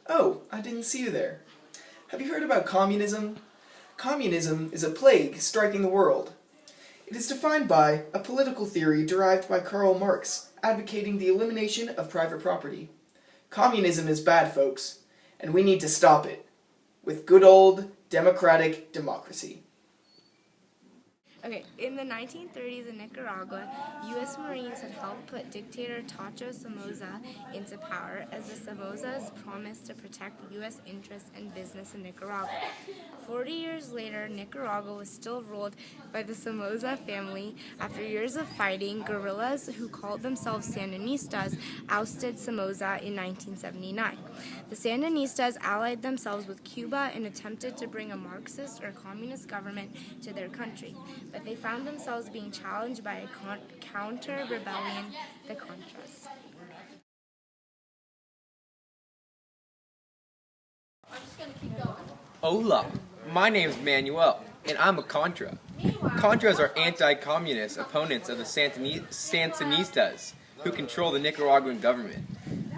Oh, I didn't see you there. Have you heard about communism? Communism is a plague striking the world. It is defined by a political theory derived by Karl Marx, advocating the elimination of private property. Communism is bad, folks, and we need to stop it with good old democratic democracy. Okay, in the 1930s in Nicaragua, U.S. Marines had helped put dictator Tacho Somoza into power as the Somozas promised to protect U.S. interests and business in Nicaragua. 40 years later, Nicaragua was still ruled by the Somoza family. After years of fighting, guerrillas who called themselves Sandinistas ousted Somoza in 1979. The Sandinistas allied themselves with Cuba and attempted to bring a Marxist or communist government to their country, but they found themselves being challenged by a counter-rebellion, the Contras. Hola, my name's Manuel, and I'm a Contra. Contras are anti-communist opponents of the Sandinistas, who control the Nicaraguan government.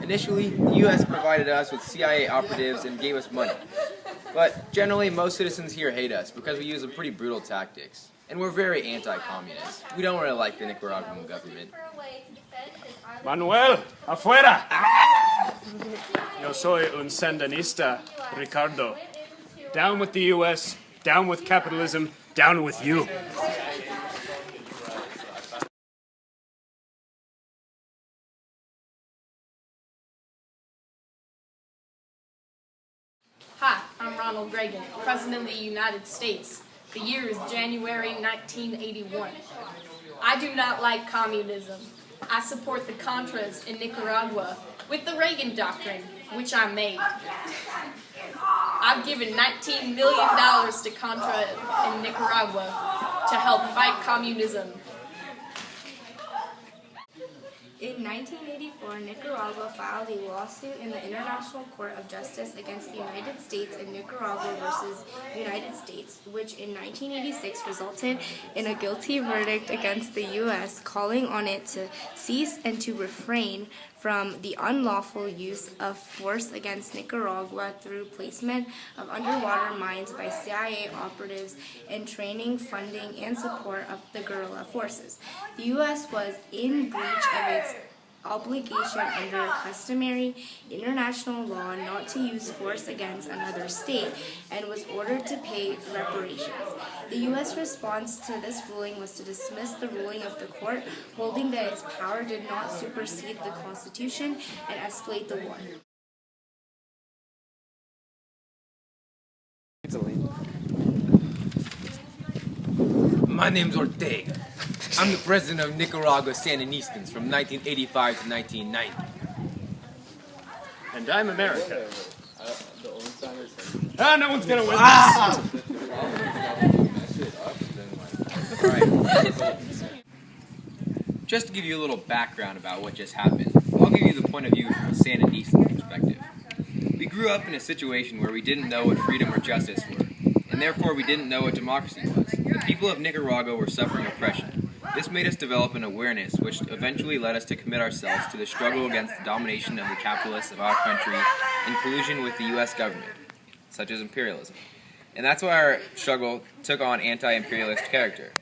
Initially, the U.S. provided us with CIA operatives and gave us money. But generally, most citizens here hate us because we use some pretty brutal tactics. And we're very anti-communist. We don't really like the Nicaraguan government. Manuel, afuera! Yo soy un Sandinista, Ricardo. Down with the U.S., down with capitalism, down with you. Hi, I'm Ronald Reagan, President of the United States. The year is January 1981. I do not like communism. I support the Contras in Nicaragua with the Reagan doctrine, which I made. I've given $19 million to Contra in Nicaragua to help fight communism. In 1984, Nicaragua filed a lawsuit in the International Court of Justice against the United States in Nicaragua versus United States, which in 1986 resulted in a guilty verdict against the U.S., calling on it to cease and to refrain from the unlawful use of force against Nicaragua through placement of underwater mines by CIA operatives and training, funding, and support of the guerrilla forces. The U.S. was in breach of its obligation under customary international law not to use force against another state and was ordered to pay reparations. The U.S. response to this ruling was to dismiss the ruling of the court, holding that its power did not supersede the Constitution and escalate the war. My name's Ortega. I'm the president of Nicaragua Sandinistas from 1985 to 1990. And I'm America. No one's gonna win this! Alright. Just to give you a little background about what just happened, I'll give you the point of view from a Sandinista perspective. We grew up in a situation where we didn't know what freedom or justice were, and therefore we didn't know what democracy was. The people of Nicaragua were suffering oppression. This made us develop an awareness which eventually led us to commit ourselves to the struggle against the domination of the capitalists of our country in collusion with the U.S. government, such as imperialism. And that's why our struggle took on anti-imperialist character.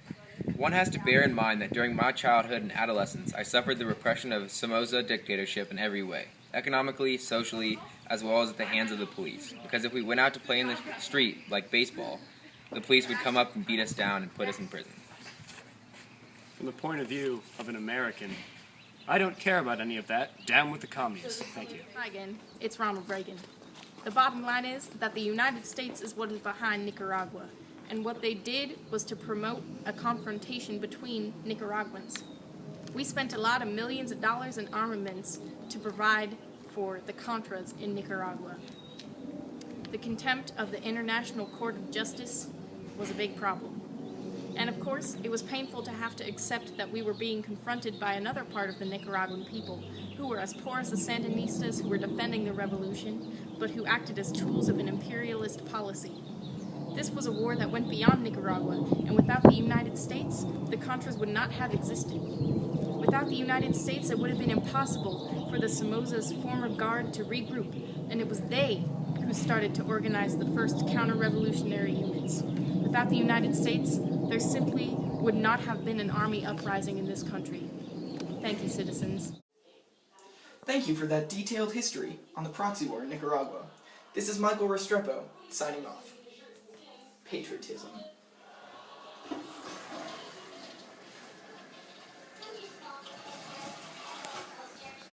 One has to bear in mind that during my childhood and adolescence, I suffered the repression of Somoza dictatorship in every way, economically, socially, as well as at the hands of the police. Because if we went out to play in the street, like baseball, the police would come up and beat us down and put us in prison. From the point of view of an American, I don't care about any of that. Down with the communists. Thank you. Hi again, it's Ronald Reagan. The bottom line is that the United States is what is behind Nicaragua, and what they did was to promote a confrontation between Nicaraguans. We spent a lot of millions of dollars in armaments to provide for the Contras in Nicaragua. The contempt of the International Court of Justice was a big problem. And of course, it was painful to have to accept that we were being confronted by another part of the Nicaraguan people, who were as poor as the Sandinistas who were defending the revolution, but who acted as tools of an imperialist policy. This was a war that went beyond Nicaragua, and without the United States, the Contras would not have existed. Without the United States, it would have been impossible for the Somoza's former guard to regroup, and it was they who started to organize the first counter-revolutionary units. Without the United States, there simply would not have been an army uprising in this country. Thank you, citizens. Thank you for that detailed history on the Proxy War in Nicaragua. This is Michael Restrepo, signing off. Patriotism.